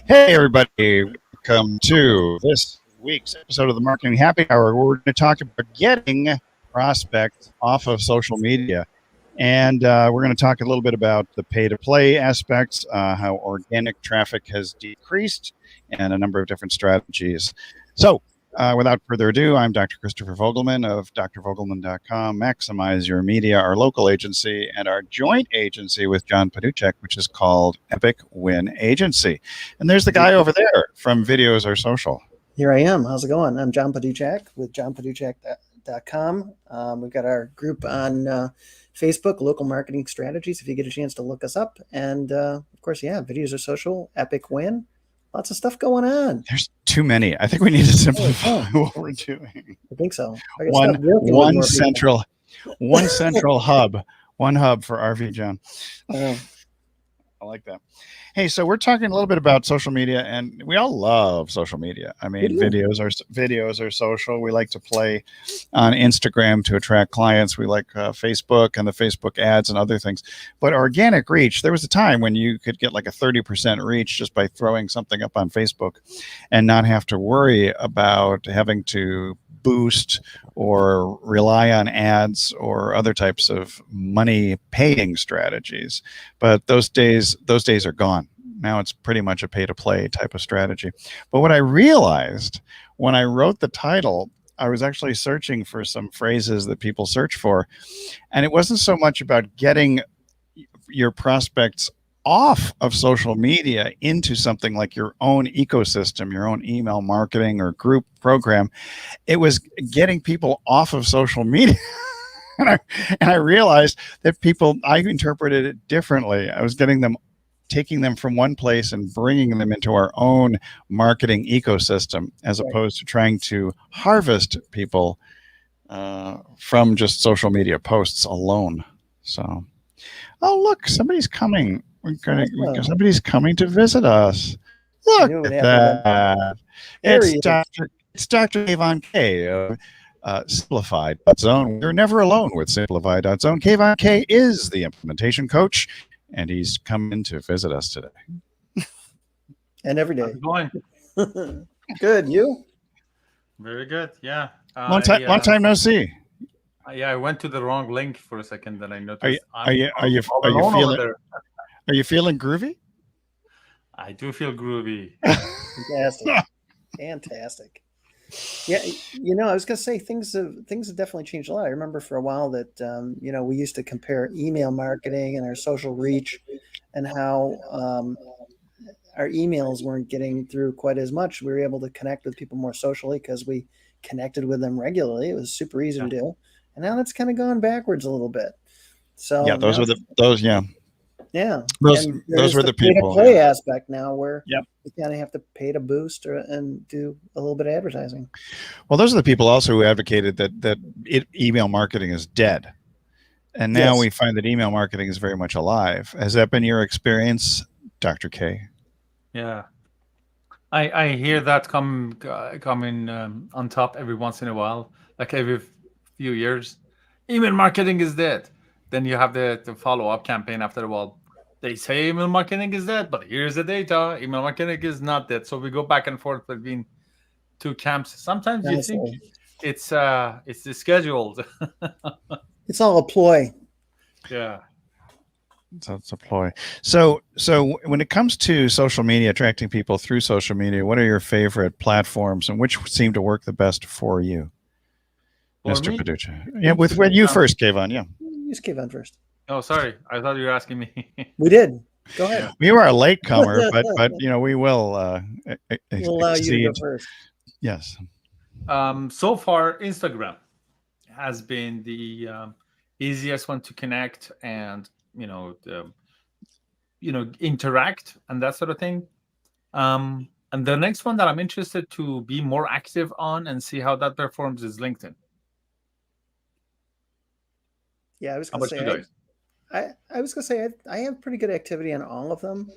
Hey, everybody. Welcome to this week's episode of the Marketing Happy Hour, where we're going to talk about getting prospects off of social media. And we're going to talk a little bit about the pay-to-play aspects, how organic traffic has decreased, and a number of different strategies. So, without further ado, I'm Dr. Christopher Vogelman of drvogelman.com, Maximize Your Media, our local agency, and our joint agency with John Paduchek, which is called Epic Win Agency. And there's the guy over there from Videos Are Social. Here I am. How's it going? I'm John Paduchek with johnpaduchek.com. We've got our group on Facebook, Local Marketing Strategies, if you get a chance to look us up. And of course, Videos Are Social, Epic Win. Lots of stuff going on. There's too many. I think we need to simplify what we're doing. I think so. One central hub. One hub for RV John. I like that. Hey, so we're talking a little bit about social media, and we all love social media. I mean, videos are social. We like to play on Instagram to attract clients. We like Facebook and the Facebook ads and other things. But organic reach, there was a time when you could get like a 30% reach just by throwing something up on Facebook and not have to worry about having to boost or rely on ads or other types of money paying strategies. But those days are gone. Now it's pretty much a pay to play type of strategy. But what I realized when I wrote the title, I was actually searching for some phrases that people search for. And it wasn't so much about getting your prospects off of social media into something like your own ecosystem, your own email marketing or group program. It was getting people off of social media. and I realized that I interpreted it differently. I was taking them from one place and bringing them into our own marketing ecosystem, as opposed to trying to harvest people from just social media posts alone. So, oh, look, somebody's coming. Somebody's coming to visit us. Look at that. It's Dr. Kayvon K of Simplify.zone. We're never alone with Simplify.zone. Kayvon K is the implementation coach, and he's coming to visit us today. And every day. How's it going? Good. You? Very good. Yeah. Long time no see. Yeah, I went to the wrong link for a second, then I noticed. Are you feeling groovy? I do feel groovy. Fantastic. Yeah, I was gonna say things have definitely changed a lot. I remember for a while that we used to compare email marketing and our social reach, and how our emails weren't getting through quite as much. We were able to connect with people more socially because we connected with them regularly. It was super easy to do. And now that's kind of gone backwards a little bit. So those were the people. Play aspect now, where you kind of have to pay to boost and do a little bit of advertising. Well, those are the people also who advocated that email marketing is dead, and now we find that email marketing is very much alive. Has that been your experience, Dr. K? Yeah, I hear that coming on top every once in a while, like every few years. Email marketing is dead. Then you have the follow-up campaign after a while. They say email marketing is dead, but here's the data. Email marketing is not dead. So we go back and forth between two camps. Sometimes you think it's scheduled. It's all a ploy. Yeah. So it's a ploy. So when it comes to social media, attracting people through social media, what are your favorite platforms and which seem to work the best for you? Mr. Paduchek. Yeah, with when you first gave on, You just gave on first. Oh, sorry. I thought you were asking me. We did. Go ahead. We were a latecomer, but we will we'll allow you to go first. Yes. So far, Instagram has been the easiest one to connect and interact and that sort of thing. And the next one that I'm interested to be more active on and see how that performs is LinkedIn. Yeah, I was going to say I have pretty good activity on all of them,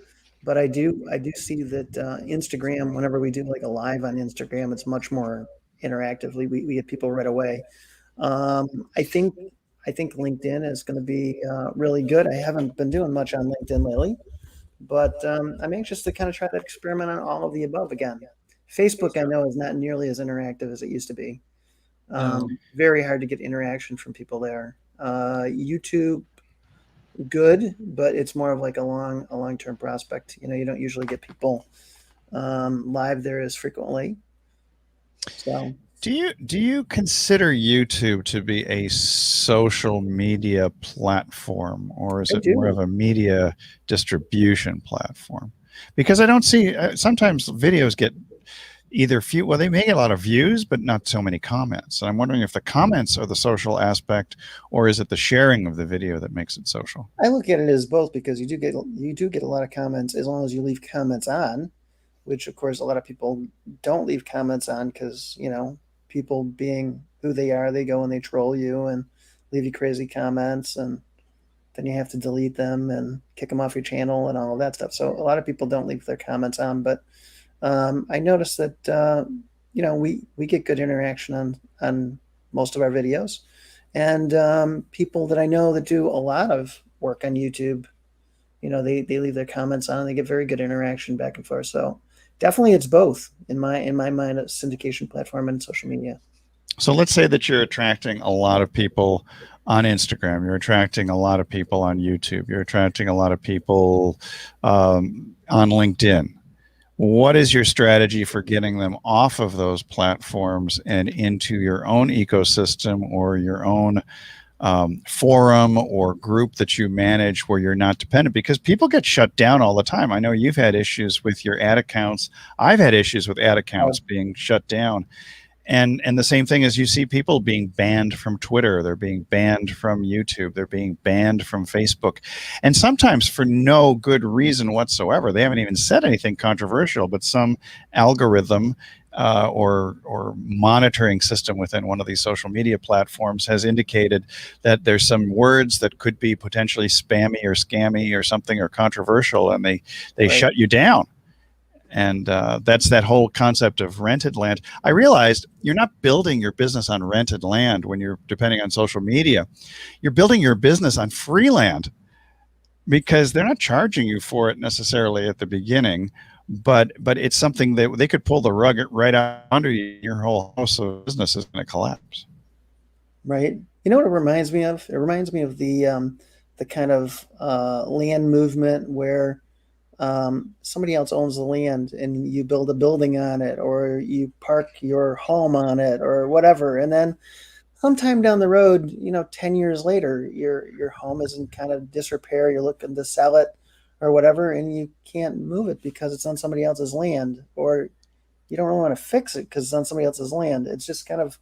but I do see that Instagram, whenever we do like a live on Instagram, it's much more interactively. We get people right away. I think LinkedIn is going to be really good. I haven't been doing much on LinkedIn lately, but I'm anxious to kind of try that experiment on all of the above again. Facebook, I know, is not nearly as interactive as it used to be. Very hard to get interaction from people there. YouTube, good, but it's more of like a long-term prospect. You don't usually get people live there as frequently. So do you consider YouTube to be a social media platform, or is it more of a media distribution platform? Because I don't see sometimes videos get either they may get a lot of views, but not so many comments. And I'm wondering if the comments are the social aspect, or is it the sharing of the video that makes it social? I look at it as both, because you do get a lot of comments as long as you leave comments on, which of course a lot of people don't leave comments on because, people being who they are, they go and they troll you and leave you crazy comments, and then you have to delete them and kick them off your channel and all of that stuff. So a lot of people don't leave their comments on, but I noticed that we get good interaction on most of our videos, and people that I know that do a lot of work on YouTube, they leave their comments on, and they get very good interaction back and forth. So definitely it's both in my mind, a syndication platform and social media. So let's say that you're attracting a lot of people on Instagram, you're attracting a lot of people on YouTube, you're attracting a lot of people on LinkedIn. What is your strategy for getting them off of those platforms and into your own ecosystem or your own forum or group that you manage where you're not dependent? Because people get shut down all the time. I know you've had issues with your ad accounts. I've had issues with ad accounts being shut down. And the same thing is, you see people being banned from Twitter, they're being banned from YouTube, they're being banned from Facebook, and sometimes for no good reason whatsoever. They haven't even said anything controversial, but some algorithm or monitoring system within one of these social media platforms has indicated that there's some words that could be potentially spammy or scammy or something, or controversial, and they shut you down. And that's that whole concept of rented land. I realized you're not building your business on rented land when you're depending on social media. You're building your business on free land, because they're not charging you for it necessarily at the beginning, but it's something that they could pull the rug right out under you. Your whole house of business is going to collapse. Right. You know what it reminds me of? It reminds me of the kind of land movement where somebody else owns the land and you build a building on it, or you park your home on it, or whatever. And then sometime down the road, 10 years later, your home is in kind of disrepair. You're looking to sell it or whatever, and you can't move it because it's on somebody else's land, or you don't really want to fix it because it's on somebody else's land. It's just kind of,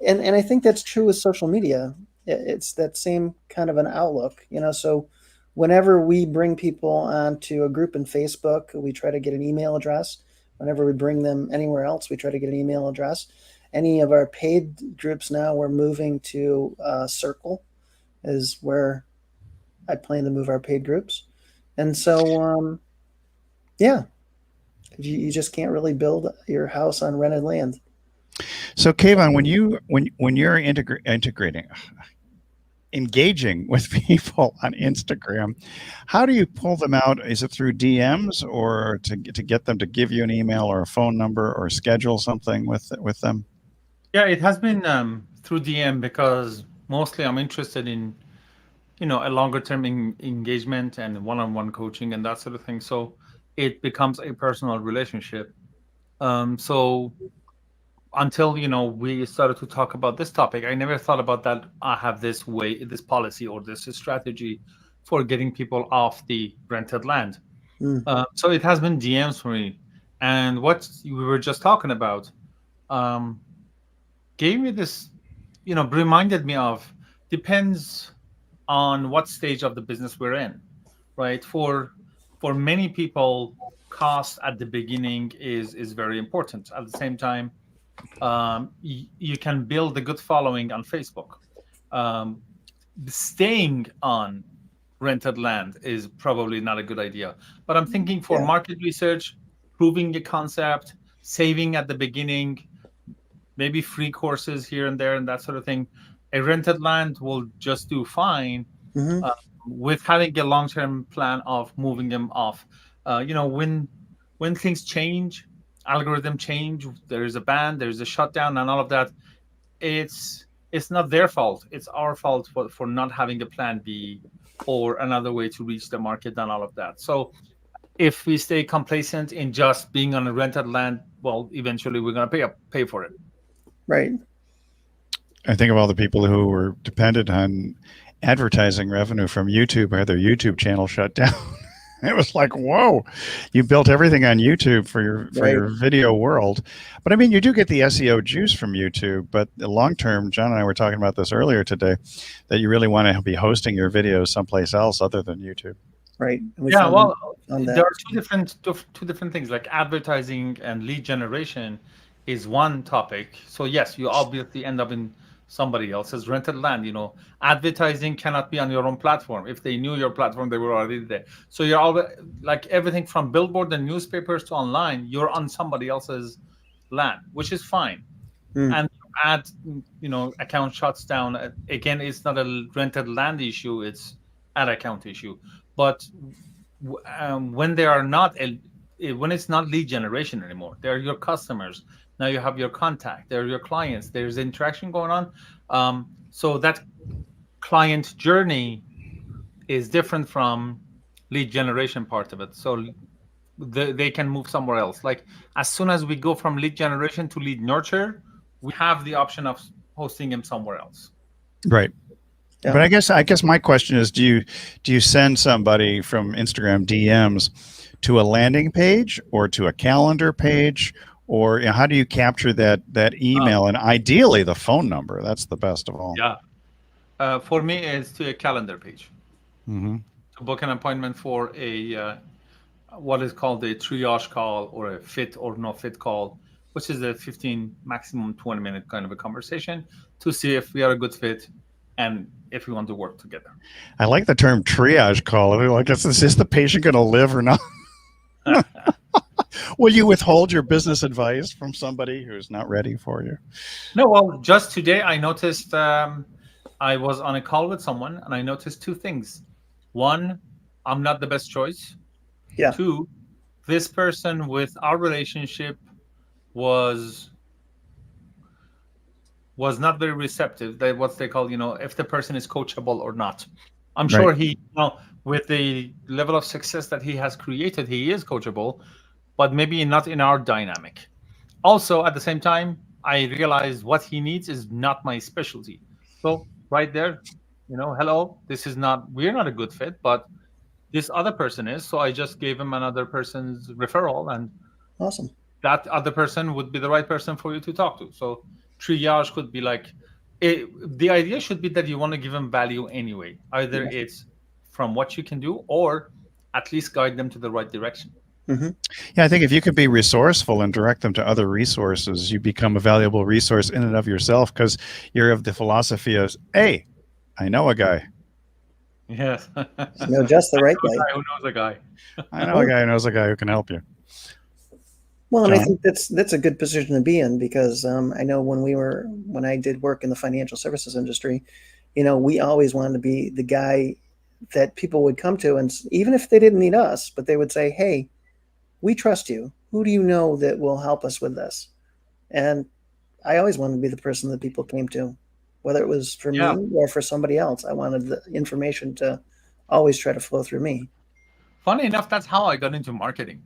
and I think that's true with social media. It's that same kind of an outlook, so whenever we bring people onto a group in Facebook, we try to get an email address. Whenever we bring them anywhere else, we try to get an email address. Any of our paid groups now, we're moving to Circle, is where I plan to move our paid groups. And so, you just can't really build your house on rented land. So, Kayvon, when you're engaging with people on Instagram, how do you pull them out? Is it through DMs, or to get them to give you an email or a phone number, or schedule something with them? Yeah, it has been through DM, because mostly I'm interested in, a longer term engagement and one-on-one coaching and that sort of thing. So it becomes a personal relationship. So until we started to talk about this topic, I never thought about that. I have this policy or this strategy for getting people off the rented land. So it has been DMs for me. And what we were just talking about gave me this, reminded me of, depends on what stage of the business we're in, right? For many people, cost at the beginning is very important. At the same time, you can build a good following on Facebook. Staying on rented land is probably not a good idea. But I'm thinking for market research, proving the concept, saving at the beginning, maybe free courses here and there and that sort of thing, a rented land will just do fine. with having a long-term plan of moving them off. When things change, algorithm change, there is a ban, there's a shutdown, and all of that. It's not their fault. It's our fault for not having a plan B or another way to reach the market and all of that. So if we stay complacent in just being on a rented land, well, eventually we're going to pay for it. Right. I think of all the people who were dependent on advertising revenue from YouTube or their YouTube channel shut down. It was like, whoa, you built everything on YouTube for your video world. But I mean, you do get the SEO juice from YouTube, but the long term, John and I were talking about this earlier today, that you really want to be hosting your videos someplace else other than YouTube. Right. Yeah, well, there are two different things, like advertising and lead generation is one topic. So yes, you obviously end up in somebody else's rented land. Advertising cannot be on your own platform. If they knew your platform, they were already there. So you're always, like, everything from billboard and newspapers to online, you're on somebody else's land, which is fine. And ad account shuts down, again, it's not a rented land issue, it's ad account issue. But when they are not when it's not lead generation anymore, they're your customers. Now you have your contact, they're your clients, there's interaction going on. So that client journey is different from lead generation part of it. So they can move somewhere else. Like, as soon as we go from lead generation to lead nurture, we have the option of hosting them somewhere else. Right. Yeah. But I guess my question is, do you send somebody from Instagram DMs to a landing page or to a calendar page? Or how do you capture that email and ideally the phone number? That's the best of all. Yeah. For me, it's to a calendar page. Mm-hmm. To book an appointment for a what is called a triage call or a fit or no fit call, which is a 15, maximum 20-minute kind of a conversation to see if we are a good fit and if we want to work together. I like the term triage call. Like, is the patient going to live or not? Will you withhold your business advice from somebody who's not ready for you? No, well, just today I noticed I was on a call with someone and I noticed two things. One, I'm not the best choice. Yeah. Two, this person with our relationship was not very receptive. What they call, if the person is coachable or not. I'm sure he, with the level of success that he has created, he is coachable, but maybe not in our dynamic. Also, at the same time, I realized what he needs is not my specialty. So right there, hello, we're not a good fit, but this other person is. So I just gave him another person's referral, and awesome. That other person would be the right person for you to talk to. So triage could be like, the idea should be that you want to give them value anyway. Either it's from what you can do or at least guide them to the right direction. Mm-hmm. Yeah, I think if you could be resourceful and direct them to other resources, you become a valuable resource in and of yourself, because you're of the philosophy of, hey, I know a guy. Yes. Just the right guy. Who knows a guy? I know a guy who knows a guy who can help you. Well, and I think that's a good position to be in, because I know when I did work in the financial services industry, we always wanted to be the guy that people would come to, and even if they didn't need us, but they would say, hey, we trust you. Who do you know that will help us with this? And I always wanted to be the person that people came to, whether it was for me or for somebody else. I wanted the information to always try to flow through me. Funny enough, that's how I got into marketing.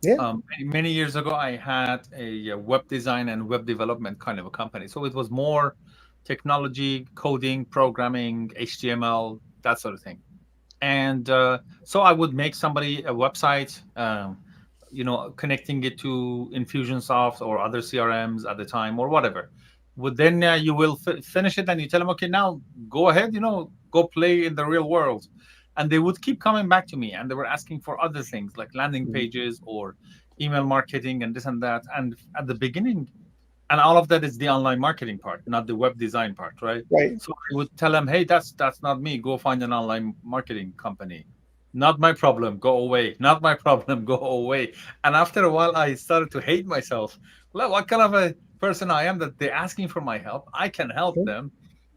Yeah. Many years ago, I had a web design and web development kind of a company. So it was more technology, coding, programming, HTML, that sort of thing. And so I would make somebody a website, connecting it to Infusionsoft or other CRMs at the time or whatever. Then you will finish it and you tell them, okay, now go ahead, go play in the real world. And they would keep coming back to me, and they were asking for other things like landing pages or email marketing and this and that. And at the beginning, and all of that is the online marketing part, not the web design part, right? Right. So I would tell them, hey, that's not me. Go find an online marketing company. Not my problem. Go away. Not my problem. Go away. And after a while, I started to hate myself. Well, what kind of a person I am that they're asking for my help? I can help them,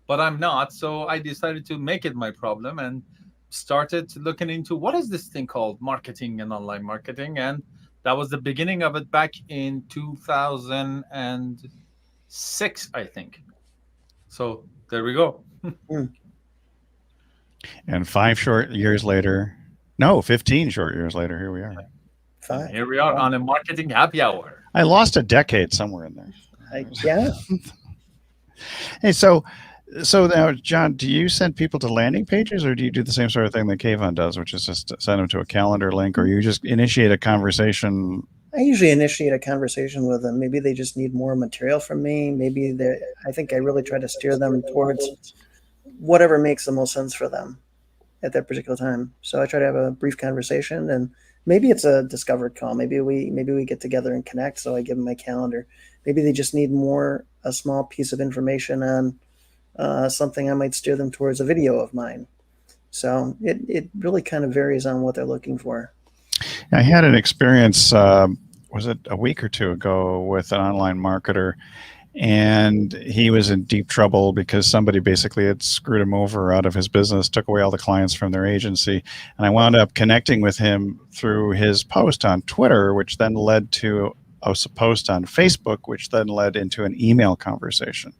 but I'm not. So I decided to make it my problem and started looking into what is this thing called marketing and online marketing, and that was the beginning of it back in 2006, I think. So there we go. And 5 short years later, no, 15 short years later, here we are. Fine. Here we are on a marketing happy hour. I lost a decade somewhere in there. Yeah. Hey, so now, John, do you send people to landing pages, or do you do the same sort of thing that Kayvon does, which is just send them to a calendar link, or you just initiate a conversation? I usually initiate a conversation with them. Maybe they just need more material from me. Maybe I think I really try to steer them towards whatever makes the most sense for them at that particular time. So I try to have a brief conversation, and maybe it's a discovered call. Maybe we get together and connect. So I give them my calendar. Maybe they just need a small piece of information on something. I might steer them towards a video of mine. So it really kind of varies on what they're looking for. I had an experience, was it a week or two ago, with an online marketer, and he was in deep trouble because somebody basically had screwed him over out of his business, took away all the clients from their agency. And I wound up connecting with him through his post on Twitter, which then led to a post on Facebook, which then led into an email conversation.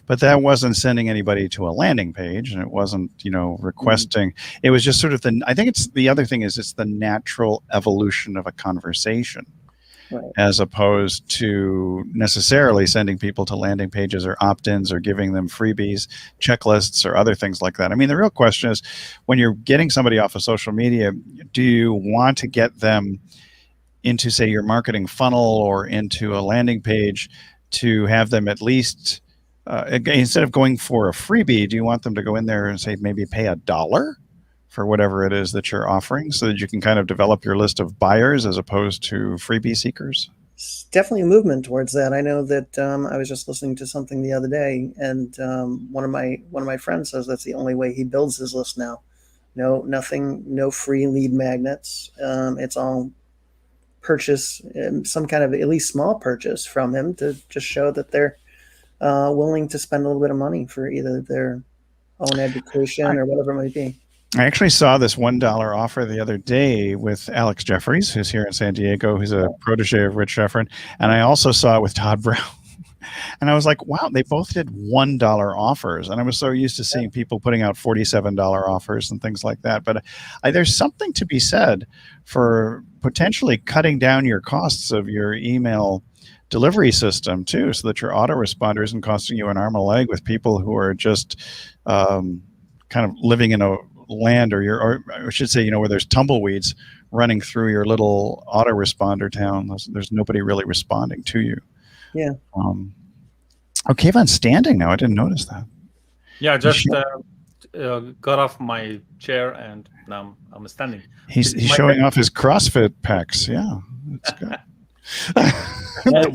But that wasn't sending anybody to a landing page, and it wasn't, requesting. It was just sort of I think it's the other thing is it's the natural evolution of a conversation. Right. As opposed to necessarily sending people to landing pages or opt-ins or giving them freebies, checklists, or other things like that. I mean, the real question is, when you're getting somebody off of social media, do you want to get them into, say, your marketing funnel or into a landing page to have them at least, instead of going for a freebie, do you want them to go in there and say maybe pay $1 for whatever it is that you're offering, so that you can kind of develop your list of buyers as opposed to freebie seekers? It's definitely a movement towards that. I know that I was just listening to something the other day, and one of my friends says that's the only way he builds his list now. No free lead magnets. It's all purchase, some kind of at least small purchase from him to just show that they're willing to spend a little bit of money for either their own education or whatever it might be. I actually saw this $1 offer the other day with Alex Jeffries, who's here in San Diego, who's a protege of Rich Schefren. And I also saw it with Todd Brown. And I was like, wow, they both did $1 offers. And I was so used to seeing people putting out $47 offers and things like that. But there's something to be said for potentially cutting down your costs of your email delivery system too, so that your autoresponder isn't costing you an arm and a leg with people who are just kind of living in a land, or I should say, where there's tumbleweeds running through your little autoresponder town. There's nobody really responding to you. Yeah. Kayvon's standing now. I didn't notice that. Yeah, just got off my chair and now I'm standing. He's showing off his CrossFit pecs. Yeah, that's good.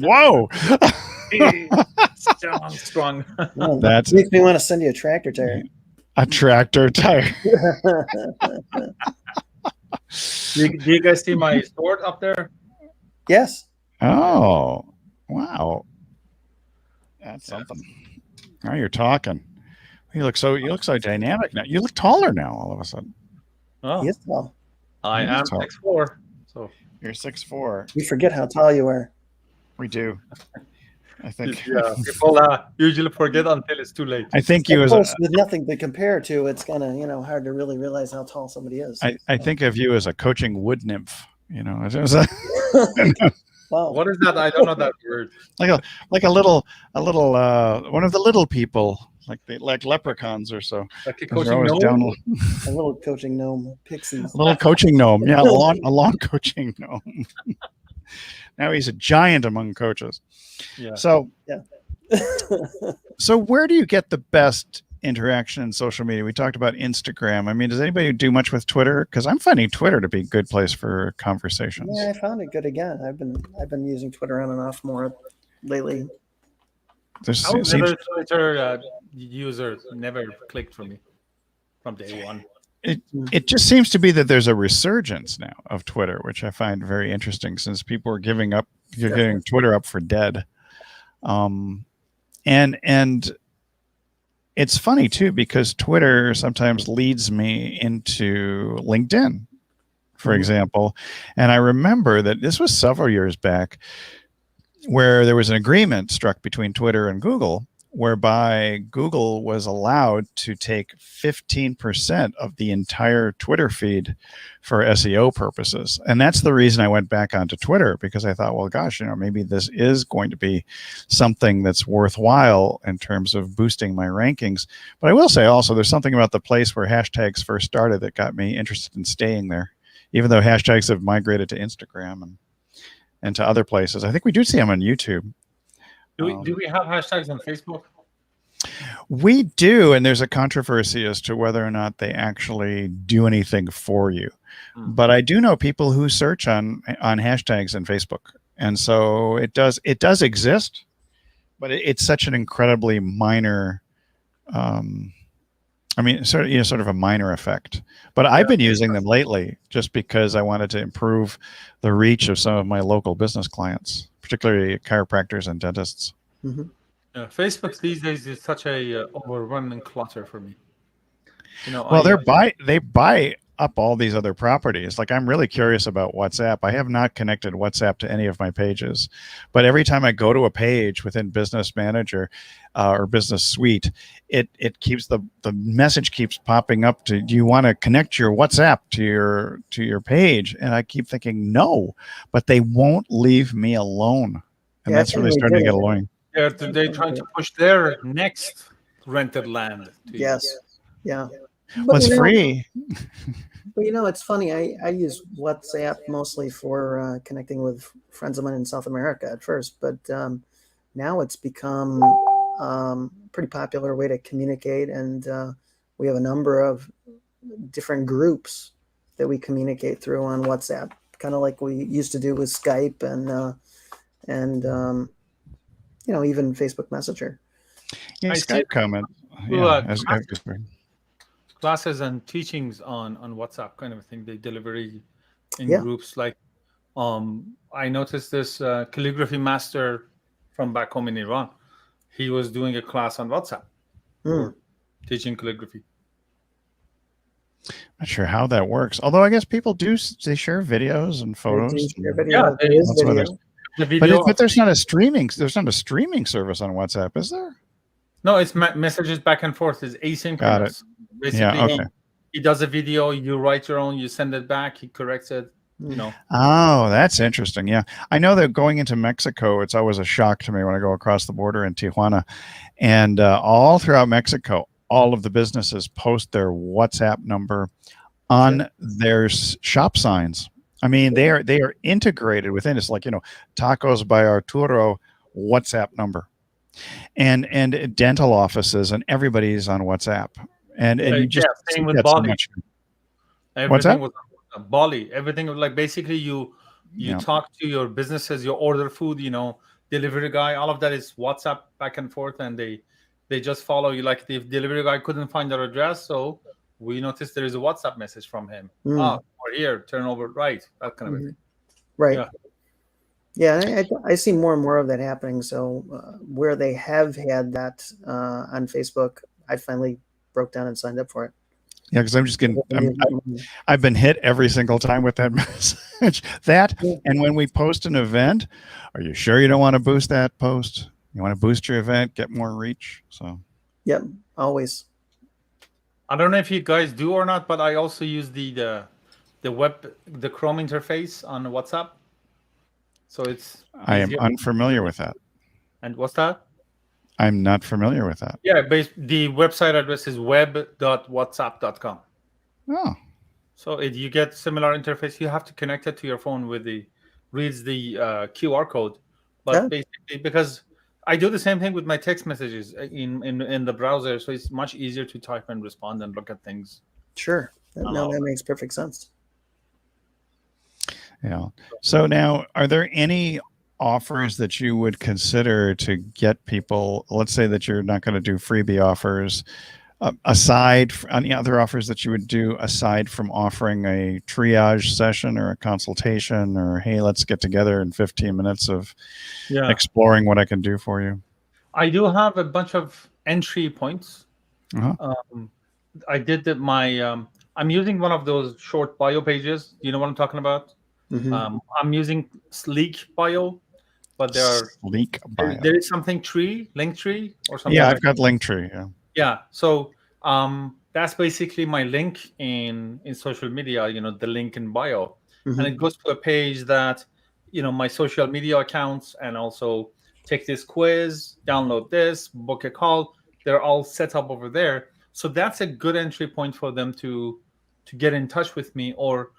Whoa! Strong. Well, that makes me want to send you a tractor tire. A tractor tire. Do you guys see my sword up there? Yes. Oh, wow. That's something. Now you're talking. You look so dynamic now. You look taller now all of a sudden. Oh, he is tall. I am 6'4". So you're 6'4". You forget how tall you are. We do. I think people usually forget until it's too late. I think you, with nothing to compare to, it's kind of hard to really realize how tall somebody is. I think of you as a coaching wood nymph. Wow. What is that? I don't know that word. Like a little one of the little people, like leprechauns or so. Like a coaching gnome. A little coaching gnome, pixies. A little coaching gnome, yeah, a long coaching gnome. Now he's a giant among coaches. Yeah. So so where do you get the best interaction in social media? We talked about Instagram. I mean, does anybody do much with Twitter? Because I'm finding Twitter to be a good place for conversations. Yeah, I found it good again. I've been using Twitter on and off more lately. Twitter user never clicked for me from day one. It just seems to be that there's a resurgence now of Twitter, which I find very interesting, since people are giving Twitter up for dead. And it's funny too, because Twitter sometimes leads me into LinkedIn, for example. And I remember that this was several years back where there was an agreement struck between Twitter and Google, whereby Google was allowed to take 15% of the entire Twitter feed for SEO purposes. And that's the reason I went back onto Twitter, because I thought, well, gosh, maybe this is going to be something that's worthwhile in terms of boosting my rankings. But I will say also, there's something about the place where hashtags first started that got me interested in staying there, even though hashtags have migrated to Instagram and to other places. I think we do see them on YouTube. Do we have hashtags on Facebook? We do, and there's a controversy as to whether or not they actually do anything for you. But I do know people who search on hashtags in Facebook, and so it does exist, but it's such an incredibly minor. Sort of a minor effect. But I've been using them lately just because I wanted to improve the reach of some of my local business clients, particularly chiropractors and dentists. Mm-hmm. Facebook these days is such a overrunning clutter for me. Well, they buy up all these other properties. Like, I'm really curious about WhatsApp. I have not connected WhatsApp to any of my pages, but every time I go to a page within Business Manager or Business Suite, it keeps the message keeps popping up to, do you want to connect your WhatsApp to your page? And I keep thinking no, but they won't leave me alone, and that's really starting to get annoying. They're trying to push their next rented land. Yes. Yeah. Well, it's free. But it's funny. I use WhatsApp mostly for connecting with friends of mine in South America at first, but now it's become a pretty popular way to communicate, and we have a number of different groups that we communicate through on WhatsApp, kind of like we used to do with Skype and even Facebook Messenger. Yeah, Skype comment. Classes and teachings on WhatsApp kind of a thing. They deliver in groups. Like, I noticed this calligraphy master from back home in Iran. He was doing a class on WhatsApp, teaching calligraphy. Not sure how that works. Although I guess people they share videos and photos. Yeah, But there's not a streaming service on WhatsApp, is there? No, it's messages back and forth. It's asynchronous. Got it. Basically, he does a video, you write your own, you send it back, he corrects it. Oh, that's interesting. Yeah, I know that going into Mexico, it's always a shock to me when I go across the border in Tijuana, and all throughout Mexico, all of the businesses post their WhatsApp number on their shop signs. I mean, they are integrated within. It's like, Tacos by Arturo WhatsApp number, and dental offices, and everybody's on WhatsApp. And you just same with Bali. What's that? Was Bali. Everything was like, basically you talk to your businesses, you order food, delivery guy, all of that is WhatsApp back and forth, and they just follow you. Like, the delivery guy couldn't find their address, so we noticed there is a WhatsApp message from him. We're here, turn over right, that kind of thing. Right. Yeah, I see more and more of that happening. So where they have had that on Facebook, I finally broke down and signed up for it. Yeah, because I'm just getting. I've been hit every single time with that message. And when we post an event, are you sure you don't want to boost that post? You want to boost your event, get more reach. So. Yep, always. I don't know if you guys do or not, but I also use the Chrome interface on WhatsApp. So it's. I am unfamiliar with that. And what's that? I'm not familiar with that. Yeah, the website address is web.whatsapp.com. Oh. So you get similar interface. You have to connect it to your phone reads the QR code. But basically, because I do the same thing with my text messages in the browser, so it's much easier to type and respond and look at things. Sure. That makes perfect sense. Yeah. So now, are there any offers that you would consider to get people, let's say that you're not going to do freebie offers, aside from any other offers that you would do aside from offering a triage session or a consultation, or, hey, let's get together in 15 minutes of exploring what I can do for you? I do have a bunch of entry points I did I'm using one of those short bio pages. You know what I'm talking about? Mhm. I'm using Sleek Bio, but Sleek bio. there is something Linktree or something. Yeah, like I've got Linktree. Yeah. Yeah. So that's basically my link in social media. The link in bio, and Mhm. it goes to a page that my social media accounts, and also take this quiz, download this, book a call. They're all set up over there. So that's a good entry point for them to get in touch with me, or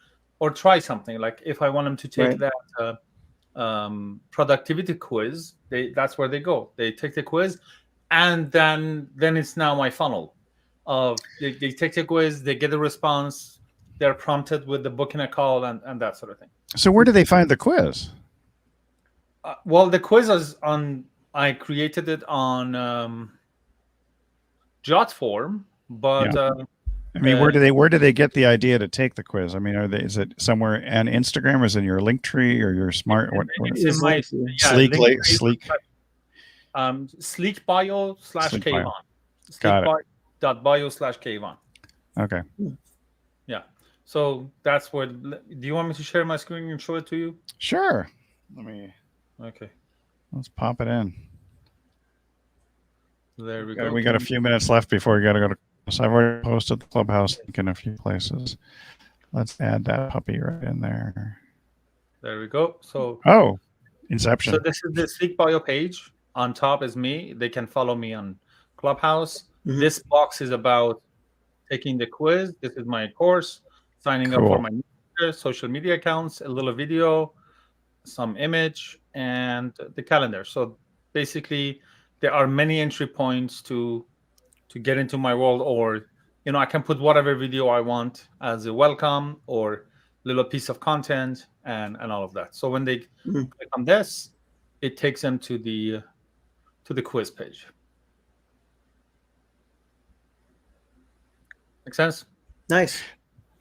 try something. Like if I want them to take Right. that productivity quiz, that's where they go. They take the quiz, and then it's now my funnel of they take the quiz, they get a response, they're prompted with the booking a call, and that sort of thing. So where do they find the quiz? Well, the quiz is I created it on JotForm, but Yeah. I mean, where do they get the idea to take the quiz? I mean, is it somewhere on Instagram, or is it in your Linktree or your smart? It's in my Sleek Sleek bio / Sleek Kayvon. bio. Got it. Bio.bio/Kayvon. Okay. Yeah. So that's where. Do you want me to share my screen and show it to you? Sure. Okay. Let's pop it in. There we go. We got a few minutes left before we got to go to. So I've already posted the Clubhouse link in a few places. Let's add that puppy right in there. There we go. So Inception. So this is the Sleek bio page. On top is me. They can follow me on Clubhouse. Mhm. This box is about taking the quiz. This is my course. Signing up for my social media accounts, a little video, some image, and the calendar. So basically, there are many entry points to get into my world, or I can put whatever video I want as a welcome or little piece of content and all of that. So when they click on this, it takes them to the quiz page. Make sense? Nice.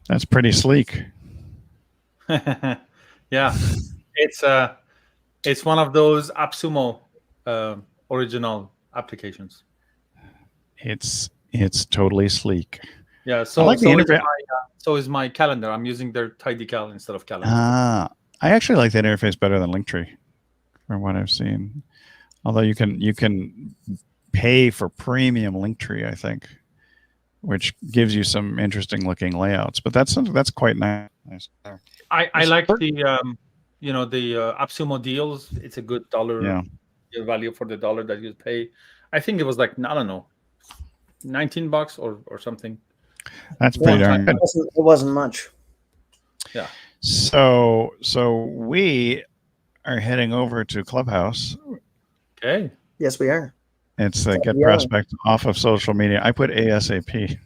That's pretty sleek. Yeah, it's one of those AppSumo original applications. It's totally sleek. Yeah, so is my calendar. I'm using their TidyCal instead of calendar. I actually like that interface better than Linktree, from what I've seen. Although you can pay for premium Linktree, I think, which gives you some interesting looking layouts. But that's quite nice. I like the AppSumo deals. It's a good dollar value for the dollar that you pay. I think it was like, I don't know, $19 or something. That's pretty darn good. It wasn't much. Yeah. So we are heading over to Clubhouse. Okay. Yes, we are. It's get prospect off of social media. I put ASAP.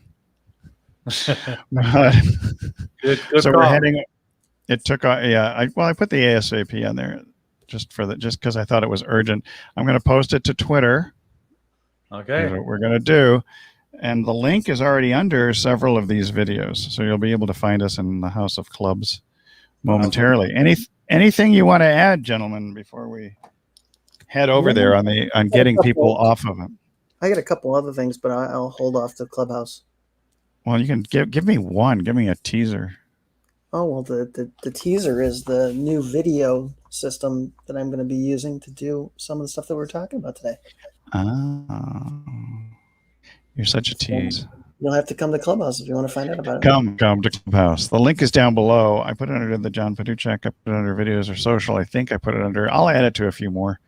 Good so we're heading. It took I put the ASAP on there just because I thought it was urgent. I'm going to post it to Twitter. Okay. That's what we're going to do. And the link is already under several of these videos. So you'll be able to find us in the House of Clubs momentarily. Anything you want to add, gentlemen, before we head over there on getting people off of it? I got a couple other things, but I'll hold off to Clubhouse. Well, you can give me one. Give me a teaser. Oh, well, the teaser is the new video system that I'm going to be using to do some of the stuff that we're talking about today. You're such a tease. You'll have to come to Clubhouse if you want to find out about it. Come to Clubhouse. The link is down below. I put it under the John Paduchek. I put it under videos or social. I think I put it under. I'll add it to a few more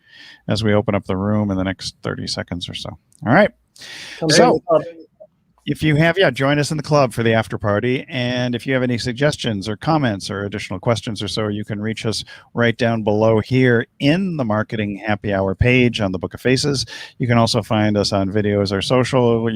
as we open up the room in the next 30 seconds or so. All right. So if you have, join us in the club for the after party. And if you have any suggestions or comments or additional questions or so, you can reach us right down below here in the Marketing Happy Hour page on the Book of Faces. You can also find us on videos or social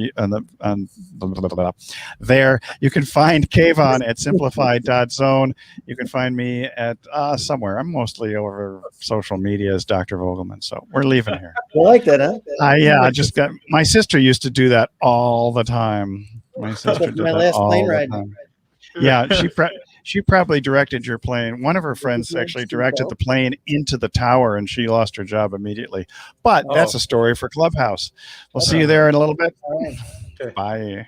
there. You can find Kayvon at simplified.zone. You can find me at somewhere. I'm mostly over social media as Dr. Vogelman. So we're leaving here. You like that, huh? I just got, my sister used to do that all the time. My sister did my that last all plane the ride. time. Yeah, she probably directed your plane. One of her friends actually directed the plane into the tower, and she lost her job immediately. But that's a story for Clubhouse. We'll see you there in a little bit. All right. Bye. Bye.